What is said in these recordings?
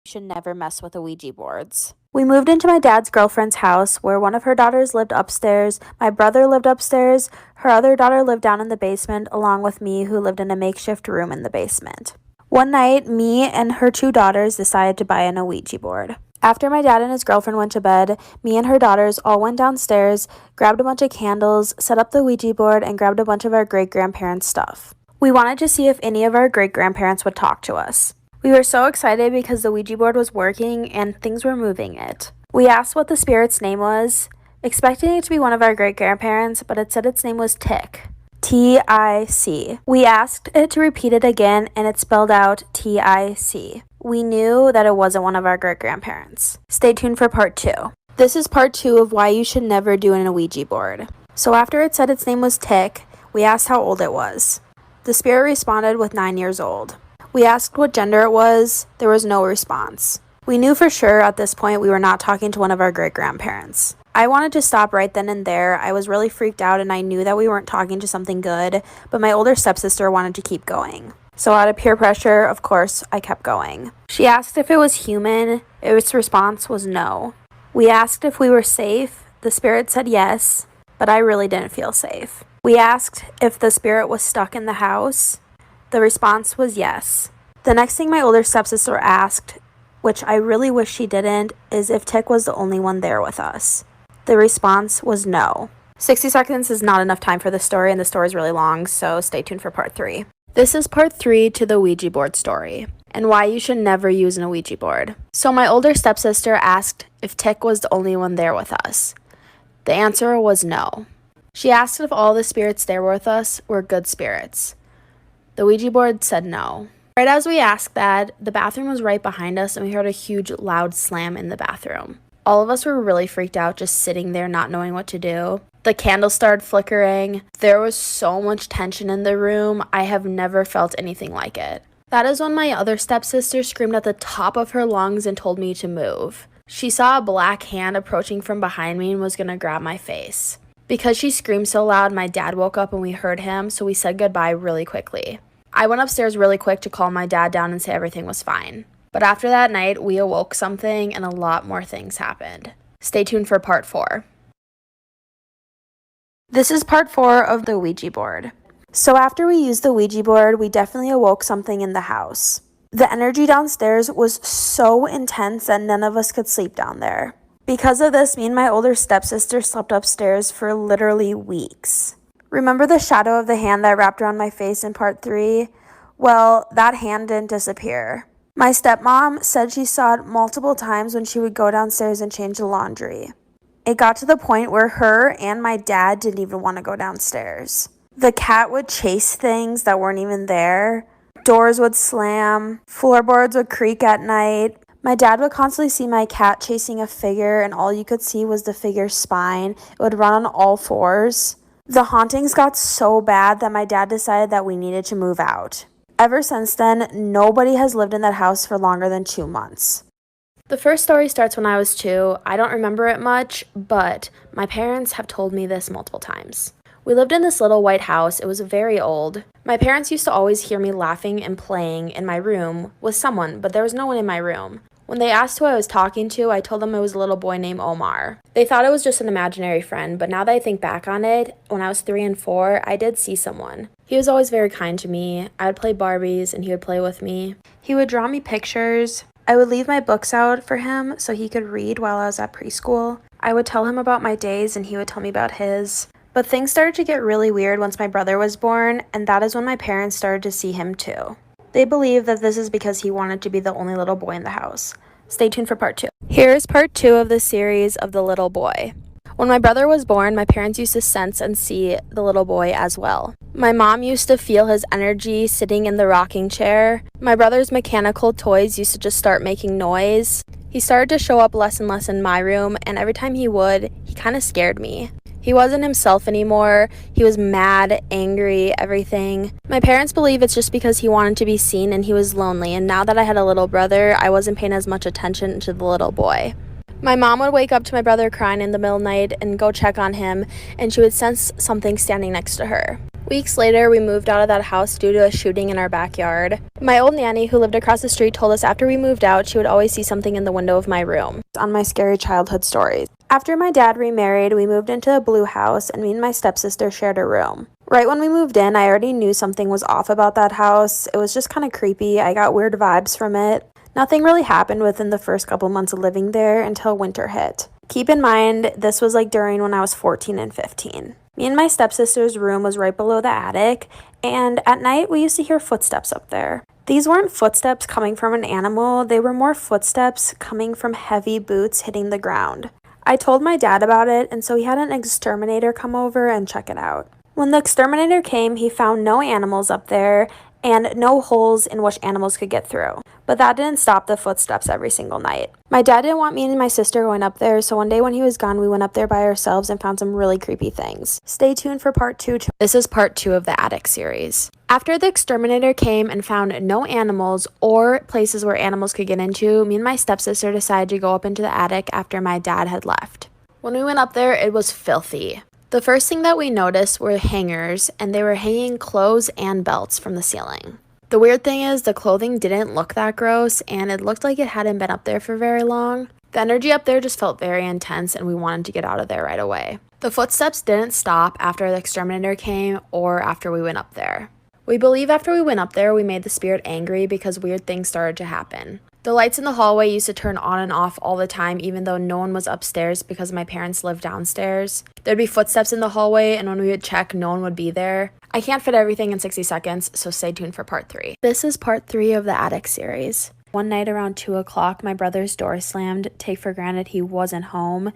should never mess with the Ouija boards. We moved into my dad's girlfriend's house where one of her daughters lived upstairs, my brother lived upstairs, her other daughter lived down in the basement, along with me who lived in a makeshift room in the basement. One night, me and her 2 daughters decided to buy an Ouija board. After my dad and his girlfriend went to bed, me and her daughters all went downstairs, grabbed a bunch of candles, set up the Ouija board, and grabbed a bunch of our great-grandparents' stuff. We wanted to see if any of our great-grandparents would talk to us. We were so excited because the Ouija board was working and things were moving it. We asked what the spirit's name was, expecting it to be one of our great-grandparents, but it said its name was Tick. T-I-C. We asked it to repeat it again, and it spelled out T-I-C. We knew that it wasn't one of our great-grandparents. Stay tuned for part 2. This is part 2 of why you should never do an Ouija board. So after it said its name was Tick, we asked how old it was. The spirit responded with 9 years old. We asked what gender it was. There was no response. We knew for sure at this point we were not talking to one of our great-grandparents. I wanted to stop right then and there. I was really freaked out and I knew that we weren't talking to something good, but my older stepsister wanted to keep going. So out of peer pressure, of course, I kept going. She asked if it was human. Its response was no. We asked if we were safe. The spirit said yes, but I really didn't feel safe. We asked if the spirit was stuck in the house. The response was yes. The next thing my older stepsister asked, which I really wish she didn't, is if Tick was the only one there with us. The response was no. 60 seconds is not enough time for the story, and the story is really long, so stay tuned for part 3. This is part 3 to the Ouija board story, and why you should never use an Ouija board. So my older stepsister asked if Tick was the only one there with us. The answer was no. She asked if all the spirits there with us were good spirits. The Ouija board said no. Right as we asked that, the bathroom was right behind us, and we heard a huge loud slam in the bathroom. All of us were really freaked out, just sitting there not knowing what to do. The candles started flickering. There was so much tension in the room. I have never felt anything like it. That is when my other stepsister screamed at the top of her lungs and told me to move. She saw a black hand approaching from behind me and was going to grab my face. Because she screamed so loud, my dad woke up and we heard him, so we said goodbye really quickly. I went upstairs really quick to calm my dad down and say everything was fine. But after that night, we awoke something and a lot more things happened. Stay tuned for part 4. This is part 4 of the Ouija board. So after we used the Ouija board, we definitely awoke something in the house. The energy downstairs was so intense that none of us could sleep down there. Because of this, me and my older stepsister slept upstairs for literally weeks. Remember the shadow of the hand that wrapped around my face in part 3? Well, that hand didn't disappear. My stepmom said she saw it multiple times when she would go downstairs and change the laundry. It got to the point where her and my dad didn't even want to go downstairs. The cat would chase things that weren't even there. Doors would slam. Floorboards would creak at night. My dad would constantly see my cat chasing a figure, and all you could see was the figure's spine. It would run on all 4s. The hauntings got so bad that my dad decided that we needed to move out. Ever since then, nobody has lived in that house for longer than 2 months. The first story starts when I was 2. I don't remember it much, but my parents have told me this multiple times. We lived in this little white house. It was very old. My parents used to always hear me laughing and playing in my room with someone, but there was no one in my room. When they asked who I was talking to, I told them it was a little boy named Omar. They thought it was just an imaginary friend, but now that I think back on it, when I was 3 and 4, I did see someone. He was always very kind to me. I would play Barbies and he would play with me. He would draw me pictures. I would leave my books out for him so he could read while I was at preschool. I would tell him about my days and he would tell me about his. But things started to get really weird once my brother was born, and that is when my parents started to see him too. They believe that this is because he wanted to be the only little boy in the house. Stay tuned for part 2. Here is part 2 of the series of the little boy. When my brother was born, my parents used to sense and see the little boy as well. My mom used to feel his energy sitting in the rocking chair. My brother's mechanical toys used to just start making noise. He started to show up less and less in my room, and every time he would, he kind of scared me. He wasn't himself anymore. He was mad, angry, everything. My parents believe it's just because he wanted to be seen and he was lonely, and now that I had a little brother, I wasn't paying as much attention to the little boy. My mom would wake up to my brother crying in the middle of the night and go check on him, and she would sense something standing next to her. Weeks later, we moved out of that house due to a shooting in our backyard. My old nanny, who lived across the street, told us after we moved out, she would always see something in the window of my room. On my scary childhood stories. After my dad remarried, we moved into a blue house, and me and my stepsister shared a room. Right when we moved in, I already knew something was off about that house. It was just kind of creepy. I got weird vibes from it. Nothing really happened within the first couple months of living there until winter hit. Keep in mind, this was like during when I was 14 and 15. Me and my stepsister's room was right below the attic, and at night we used to hear footsteps up there. These weren't footsteps coming from an animal, they were more footsteps coming from heavy boots hitting the ground. I told my dad about it, and so he had an exterminator come over and check it out. When the exterminator came, he found no animals up there and no holes in which animals could get through. But that didn't stop the footsteps every single night. My dad didn't want me and my sister going up there, so one day when he was gone, we went up there by ourselves and found some really creepy things. Stay tuned for part 2. This is part 2 of the attic series. After the exterminator came and found no animals or places where animals could get into, me and my stepsister decided to go up into the attic after my dad had left. When we went up there, it was filthy. The first thing that we noticed were hangers, and they were hanging clothes and belts from the ceiling. The weird thing is the clothing didn't look that gross, and it looked like it hadn't been up there for very long. The energy up there just felt very intense, and we wanted to get out of there right away. The footsteps didn't stop after the exterminator came or after we went up there. We believe after we went up there, we made the spirit angry because weird things started to happen. The lights in the hallway used to turn on and off all the time, even though no one was upstairs because my parents lived downstairs. There'd be footsteps in the hallway, and when we would check, no one would be there. I can't fit everything in 60 seconds, so stay tuned for part 3. This is part 3 of the attic series. One night around 2 o'clock, my brother's door slammed. Take for granted he wasn't home,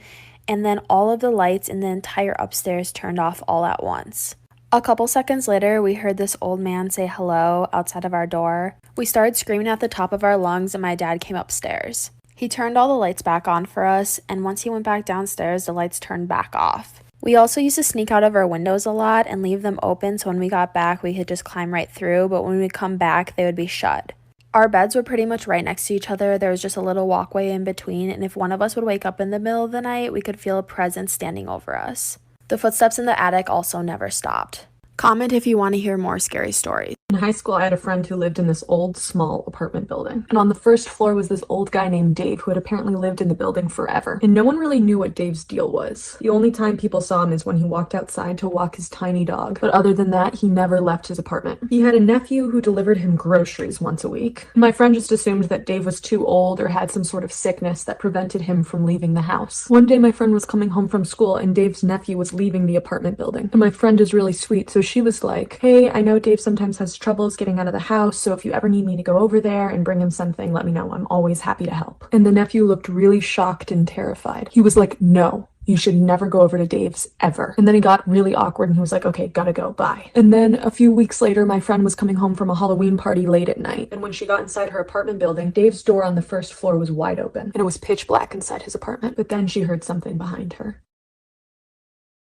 and then all of the lights in the entire upstairs turned off all at once. A couple seconds later, we heard this old man say hello outside of our door. We started screaming at the top of our lungs, and my dad came upstairs. He turned all the lights back on for us, and once he went back downstairs, the lights turned back off. We also used to sneak out of our windows a lot and leave them open, so when we got back, we could just climb right through, but when we come back, they would be shut. Our beds were pretty much right next to each other. There was just a little walkway in between, and if one of us would wake up in the middle of the night, we could feel a presence standing over us. The footsteps in the attic also never stopped. Comment if you want to hear more scary stories. In high school, I had a friend who lived in this old, small apartment building. And on the first floor was this old guy named Dave who had apparently lived in the building forever. And no one really knew what Dave's deal was. The only time people saw him is when he walked outside to walk his tiny dog. But other than that, he never left his apartment. He had a nephew who delivered him groceries once a week. My friend just assumed that Dave was too old or had some sort of sickness that prevented him from leaving the house. One day, my friend was coming home from school and Dave's nephew was leaving the apartment building. And my friend is really sweet, so she was like, "Hey, I know Dave sometimes has troubles getting out of the house, so if you ever need me to go over there and bring him something, let me know. I'm always happy to help." And the nephew looked really shocked and terrified. He was like, "No, you should never go over to Dave's ever." And then he got really awkward and he was like, "Okay, gotta go, bye." And then a few weeks later, my friend was coming home from a Halloween party late at night. And when she got inside her apartment building, Dave's door on the first floor was wide open. And it was pitch black inside his apartment. But then she heard something behind her.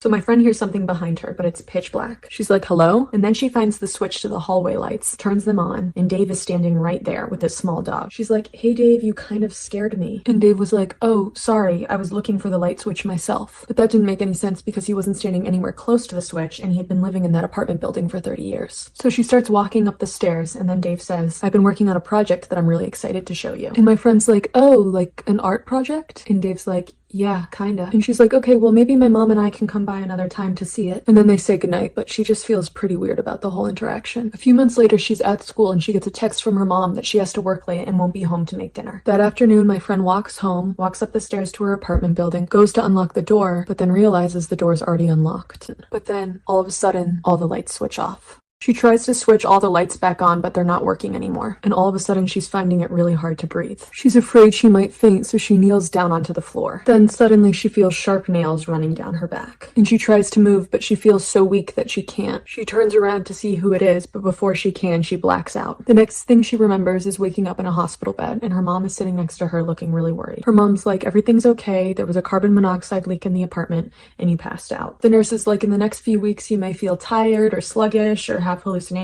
So my friend hears something behind her, but it's pitch black. She's like, "Hello?" And then she finds the switch to the hallway lights, turns them on, and Dave is standing right there with his small dog. She's like, "Hey Dave, you kind of scared me." And Dave was like, "Oh, sorry, I was looking for the light switch myself." But that didn't make any sense because he wasn't standing anywhere close to the switch and he had been living in that apartment building for 30 years. So she starts walking up the stairs and then Dave says, "I've been working on a project that I'm really excited to show you." And my friend's like, "Oh, like an art project?" And Dave's like, "Yeah, kinda." And she's like, "Okay, well maybe my mom and I can come by another time to see it." And then they say goodnight, but she just feels pretty weird about the whole interaction. A few months later, she's at school and she gets a text from her mom that she has to work late and won't be home to make dinner. That afternoon, my friend walks home, walks up the stairs to her apartment building, goes to unlock the door, but then realizes the door is already unlocked. But then, all of a sudden, all the lights switch off. She tries to switch all the lights back on, but they're not working anymore. And all of a sudden, she's finding it really hard to breathe. She's afraid she might faint, so she kneels down onto the floor. Then suddenly, she feels sharp nails running down her back. And she tries to move, but she feels so weak that she can't. She turns around to see who it is, but before she can, she blacks out. The next thing she remembers is waking up in a hospital bed, and her mom is sitting next to her looking really worried. Her mom's like, "Everything's okay. There was a carbon monoxide leak in the apartment, and you passed out." The nurse is like, "In the next few weeks, you may feel tired or sluggish or have hallucinations